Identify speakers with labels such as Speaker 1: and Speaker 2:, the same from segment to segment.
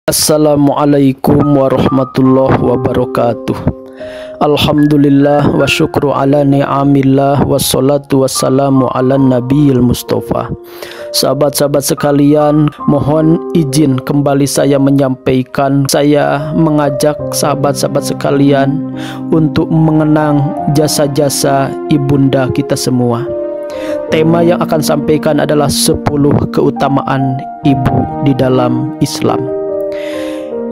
Speaker 1: Assalamualaikum warahmatullahi wabarakatuh. Alhamdulillah wa syukru ala ni'amillah wassalatu wassalamu ala nabiyil mustafa. Sahabat-sahabat sekalian, mohon izin kembali saya menyampaikan, saya mengajak sahabat-sahabat sekalian untuk mengenang jasa-jasa ibunda kita semua. Tema yang akan sampaikan adalah 10 keutamaan ibu di dalam Islam.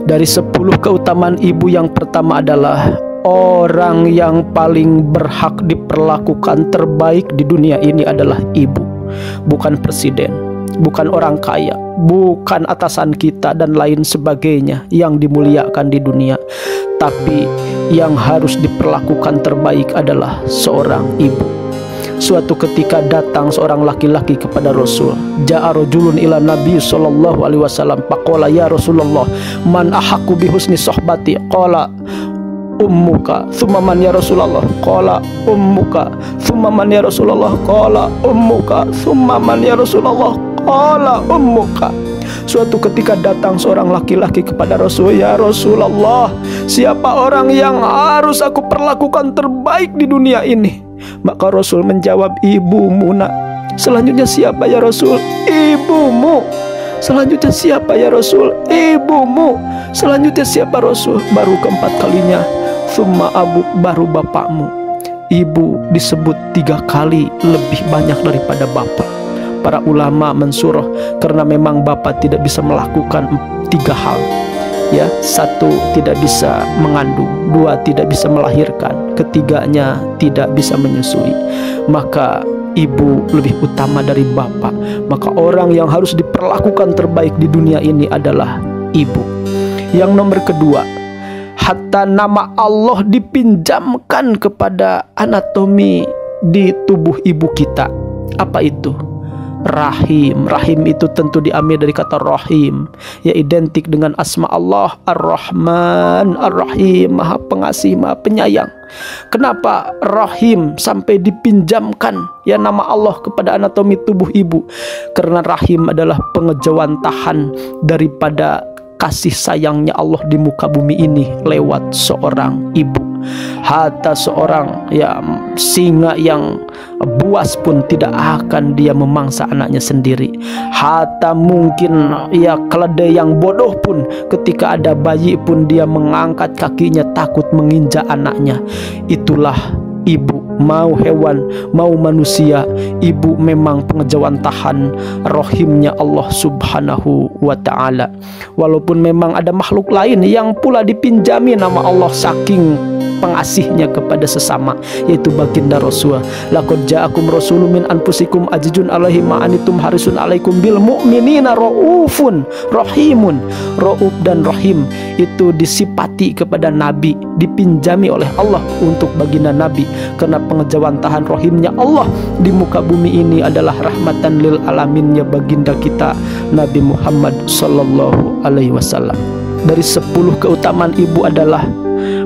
Speaker 1: Dari 10 keutamaan ibu, yang pertama adalah orang yang paling berhak diperlakukan terbaik di dunia ini adalah ibu. Bukan presiden, bukan orang kaya, bukan atasan kita dan lain sebagainya yang dimuliakan di dunia. Tapi yang harus diperlakukan terbaik adalah seorang ibu. Suatu ketika datang seorang laki-laki kepada Rasul. Ja'a rajulun ila Nabi sallallahu alaihi wasallam faqala ya Rasulullah man ahaqqu bi husni sohbati, qala ummuka thumma man ya Rasulullah, qala ummuka thumma man ya Rasulullah, qala ummuka thumma man ya Rasulullah, qala ummuka. Suatu ketika datang seorang laki-laki kepada Rasul, ya Rasulullah, siapa orang yang harus aku perlakukan terbaik di dunia ini? Maka Rasul menjawab, ibumu nak. Selanjutnya siapa ya Rasul? Ibumu. Selanjutnya siapa ya Rasul? Ibumu. Selanjutnya siapa Rasul? Baru keempat kalinya, summa abu, baru bapakmu. Ibu disebut 3 kali lebih banyak daripada bapak. Para ulama mensurah karena memang bapak tidak bisa melakukan 3 hal. Ya, 1 tidak bisa mengandung, 2 tidak bisa melahirkan, ketiganya tidak bisa menyusui. Maka ibu lebih utama dari bapak. Maka orang yang harus diperlakukan terbaik di dunia ini adalah ibu. Yang nomor kedua, hatta nama Allah dipinjamkan kepada anatomi di tubuh ibu kita. Apa itu? Rahim. Rahim itu tentu diambil dari kata rahim, ya identik dengan asma Allah Ar-Rahman Ar-Rahim, Maha Pengasih, Maha Penyayang. Kenapa rahim sampai dipinjamkan ya nama Allah kepada anatomi tubuh ibu? Karena rahim adalah pengejawantahan daripada kasih sayangnya Allah di muka bumi ini lewat seorang ibu. Hatta seorang singa yang buas pun tidak akan dia memangsa anaknya sendiri. Hatta mungkin keledai yang bodoh pun ketika ada bayi pun dia mengangkat kakinya takut menginjak anaknya. Itulah ibu. Mau hewan, mau manusia, ibu memang pengejawantahan rohimnya Allah subhanahu wa ta'ala. Walaupun memang ada makhluk lain yang pula dipinjami nama Allah saking pengasihnya kepada sesama, yaitu baginda Rasul. Laqad ja'akum rasulun min anfusikum azizun alaihi ma anittum harisun alaikum bil mu'minina raufun rahimun. Rauf dan rahim itu disifati kepada Nabi, dipinjami oleh Allah untuk baginda Nabi, karena pengejawantahan rohimnya Allah di muka bumi ini adalah rahmatan lil alaminnya baginda kita Nabi Muhammad sallallahu alaihi wasallam. Dari 10 keutamaan ibu adalah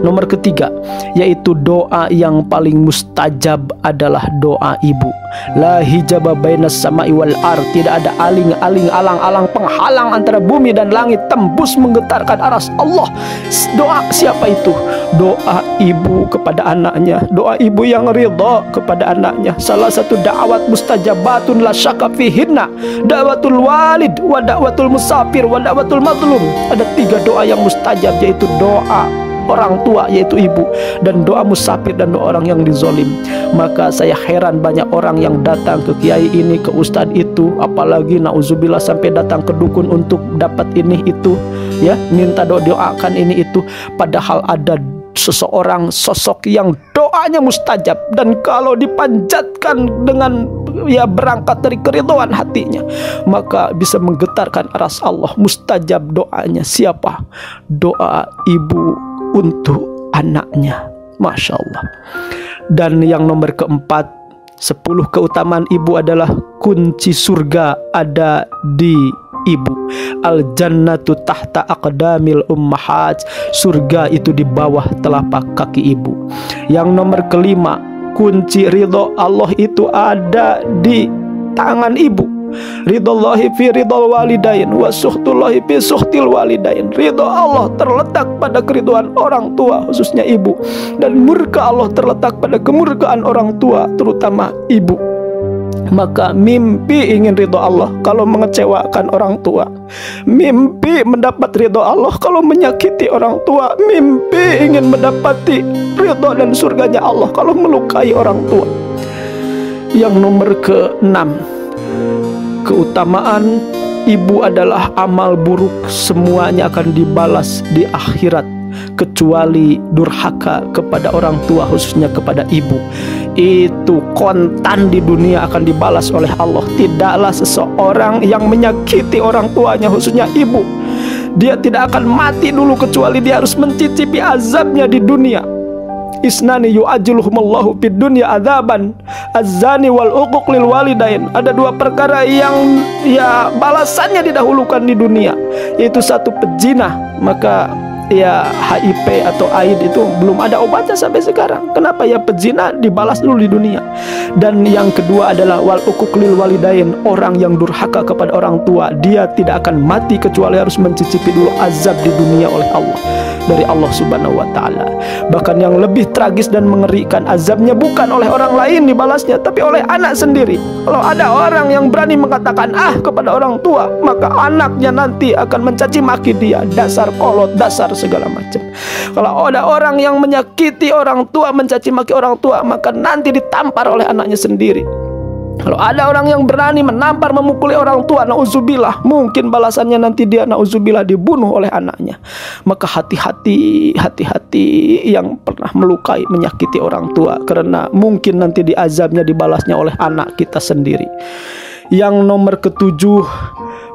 Speaker 1: nomor ketiga, yaitu doa yang paling mustajab adalah doa ibu. La hijaba bainas sama'i wal ard, tidak ada aling-aling, alang-alang penghalang antara bumi dan langit, tembus menggetarkan aras Allah. Doa siapa itu? Doa ibu kepada anaknya, doa ibu yang ridha kepada anaknya. Salah satu da'wat mustajabatun la syakka fihinna, da'watul walid wa da'watul musafir wa da'watul mazlum. Ada 3 doa yang mustajab, yaitu doa orang tua yaitu ibu, dan doa musafir, dan doa orang yang dizolim. Maka saya heran banyak orang yang datang ke kiai ini, ke ustadz itu, apalagi nauzubillah sampai datang ke dukun untuk dapat ini itu, ya, minta doakan ini itu, padahal ada seseorang sosok yang doanya mustajab, dan kalau dipanjatkan dengan berangkat dari keridhaan hatinya, maka bisa menggetarkan aras Allah. Mustajab doanya siapa? Doa ibu untuk anaknya. Masya Allah. Dan yang nomor keempat, 10 keutamaan ibu adalah kunci surga ada di ibu. Al jannatu tahta aqdamil ummahat, surga itu di bawah telapak kaki ibu. Yang nomor kelima, kunci ridho Allah itu ada di tangan ibu. Ridallahi fi ridal walidain wa suhtullahi fi suhtil walidain. Ridho Allah terletak pada keriduan orang tua, khususnya ibu, dan murka Allah terletak pada kemurkaan orang tua, terutama ibu. Maka mimpi ingin ridho Allah kalau mengecewakan orang tua, mimpi mendapat ridho Allah kalau menyakiti orang tua, mimpi ingin mendapati ridho dan surganya Allah kalau melukai orang tua. Yang nomor ke-6, keutamaan ibu adalah amal buruk semuanya akan dibalas di akhirat, kecuali durhaka kepada orang tua, khususnya kepada ibu. Itu kontan di dunia akan dibalas oleh Allah. Tidaklah seseorang yang menyakiti orang tuanya, khususnya ibu, dia tidak akan mati dulu kecuali dia harus mencicipi azabnya di dunia. Isnani yu'ajiluhumullahu fid dunya adzaban, az-zani wal uquq lil walidain. Ada dua perkara yang balasannya didahulukan di dunia, yaitu satu pezina. Maka HIV atau AIDS itu belum ada obatnya sampai sekarang. Kenapa? Pezina dibalas dulu di dunia. Dan yang kedua adalah wal uquq lil walidain, orang yang durhaka kepada orang tua, dia tidak akan mati kecuali harus mencicipi dulu azab di dunia oleh Allah, dari Allah Subhanahu wa taala. Bahkan yang lebih tragis dan mengerikan, azabnya bukan oleh orang lain dibalasnya, tapi oleh anak sendiri. Kalau ada orang yang berani mengatakan kepada orang tua, maka anaknya nanti akan mencaci maki dia, dasar kolot, dasar segala macam. Kalau ada orang yang menyakiti orang tua, mencaci maki orang tua, maka nanti ditampar oleh anaknya sendiri. Kalau ada orang yang berani menampar, memukuli orang tua, nauzubillah, mungkin balasannya nanti dia nauzubillah dibunuh oleh anaknya. Maka hati-hati yang pernah melukai, menyakiti orang tua, karena mungkin nanti diazabnya, dibalasnya oleh anak kita sendiri. Yang nomor ke-7,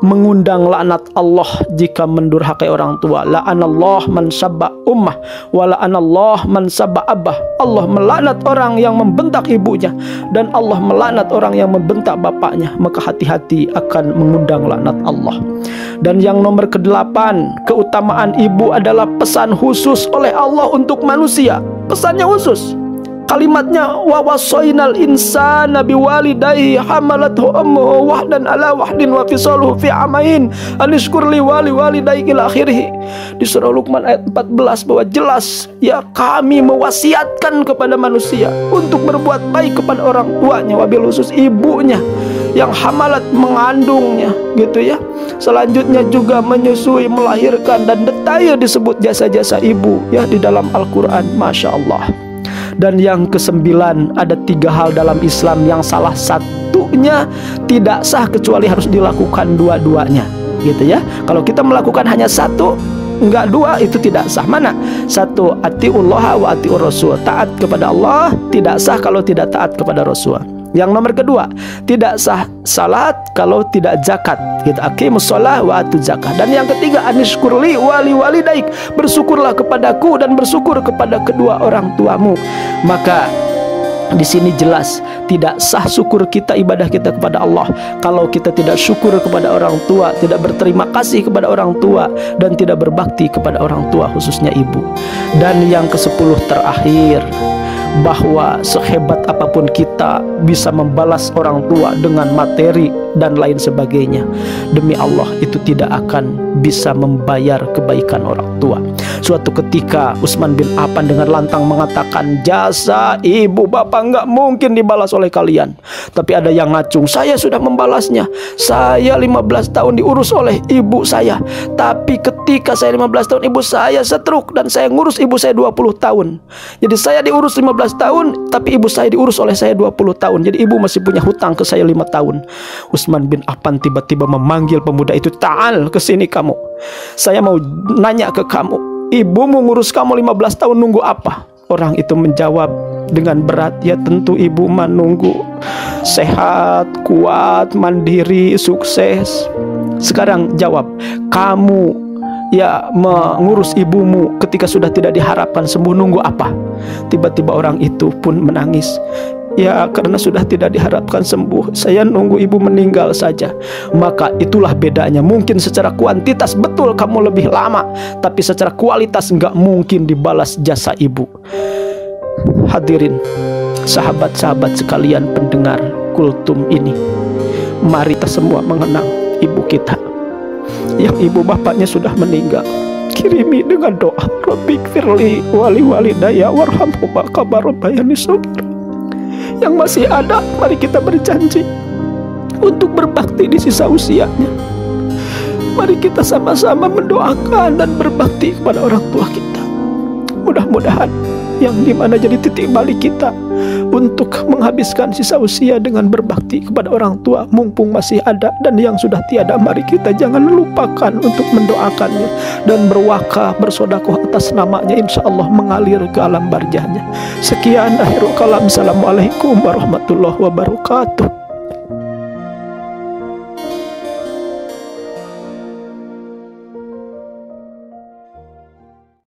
Speaker 1: mengundang laknat Allah jika mendurhakai orang tua. La'anallah man sabba ummah wa la'anallah man sabba abah. Allah melaknat orang yang membentak ibunya, dan Allah melaknat orang yang membentak bapaknya. Maka hati-hati akan mengundang laknat Allah. Dan yang nomor ke-8, keutamaan ibu adalah pesan khusus oleh Allah untuk manusia. Pesannya khusus. Kalimatnya, wa wasainal insana biwalidayhi hamalathu ummuhu wahdan ala wahdin wa fisaluhu fi amain anishkur li walidayki ila akhirih. Di surah Luqman ayat 14 bahwa jelas kami mewasiatkan kepada manusia untuk berbuat baik kepada orang tuanya, wabil khusus ibunya yang hamalat, mengandungnya, gitu ya. Selanjutnya juga menyusui, melahirkan, dan detail disebut jasa-jasa ibu di dalam Al-Quran. Masya Allah. Dan yang ke-9, ada 3 hal dalam Islam yang salah satunya tidak sah kecuali harus dilakukan dua-duanya, gitu ya. Kalau kita melakukan hanya satu, enggak dua, itu tidak sah. Mana? 1, atiullaha wa atiur rasul, taat kepada Allah tidak sah kalau tidak taat kepada Rasul. Yang nomor kedua, tidak sah salat kalau tidak zakat, gitu. Aqimus shalah wa atuz zakah. Dan yang ketiga, anishkurli wali walidaik, bersyukurlah kepadaku dan bersyukur kepada kedua orang tuamu. Maka di sini jelas tidak sah syukur kita, ibadah kita kepada Allah kalau kita tidak syukur kepada orang tua, tidak berterima kasih kepada orang tua, dan tidak berbakti kepada orang tua, khususnya ibu. Dan yang ke-10 terakhir, bahwa sehebat apapun kita bisa membalas orang tua dengan materi dan lain sebagainya, demi Allah itu tidak akan bisa membayar kebaikan orang tua. Suatu ketika Utsman bin Affan dengan lantang mengatakan, jasa ibu bapak nggak mungkin dibalas oleh kalian. Tapi ada yang ngacung, saya sudah membalasnya. Saya 15 tahun diurus oleh ibu saya, tapi ketika saya 15 tahun ibu saya stroke dan saya ngurus ibu saya 20 tahun. Jadi saya diurus 15 tahun, tapi ibu saya diurus oleh saya 20 tahun. Jadi ibu masih punya hutang ke saya 5 tahun. Utsman bin Affan tiba-tiba memanggil pemuda itu, ta'al, kesini kamu. Saya mau nanya ke kamu, ibumu ngurus kamu 15 tahun nunggu apa? Orang itu menjawab dengan berat, ya tentu ibu menunggu sehat, kuat, mandiri, sukses. Sekarang jawab, kamu mengurus ibumu ketika sudah tidak diharapkan sembuh nunggu apa? Tiba-tiba orang itu pun menangis. Ya karena sudah tidak diharapkan sembuh, saya nunggu ibu meninggal saja. Maka itulah bedanya. Mungkin secara kuantitas betul kamu lebih lama, tapi secara kualitas nggak mungkin dibalas jasa ibu. Hadirin, sahabat-sahabat sekalian pendengar Kultum ini, Mari kita semua mengenang ibu kita yang ibu bapaknya sudah meninggal. Kirimi dengan doa, Rabbik firli wali walidaya warhamhuma kama rabbayani shaghira. Yang masih ada, mari kita berjanji untuk berbakti di sisa usianya. Mari kita sama-sama mendoakan dan berbakti kepada orang tua kita. Mudah-mudahan yang dimana jadi titik balik kita untuk menghabiskan sisa usia dengan berbakti kepada orang tua mumpung masih ada, dan yang sudah tiada mari kita jangan lupakan untuk mendoakannya dan berwakaf bersodakoh atas namanya, insya Allah mengalir ke alam barzahnya. Sekian akhirul kalam. Assalamualaikum warahmatullahi wabarakatuh.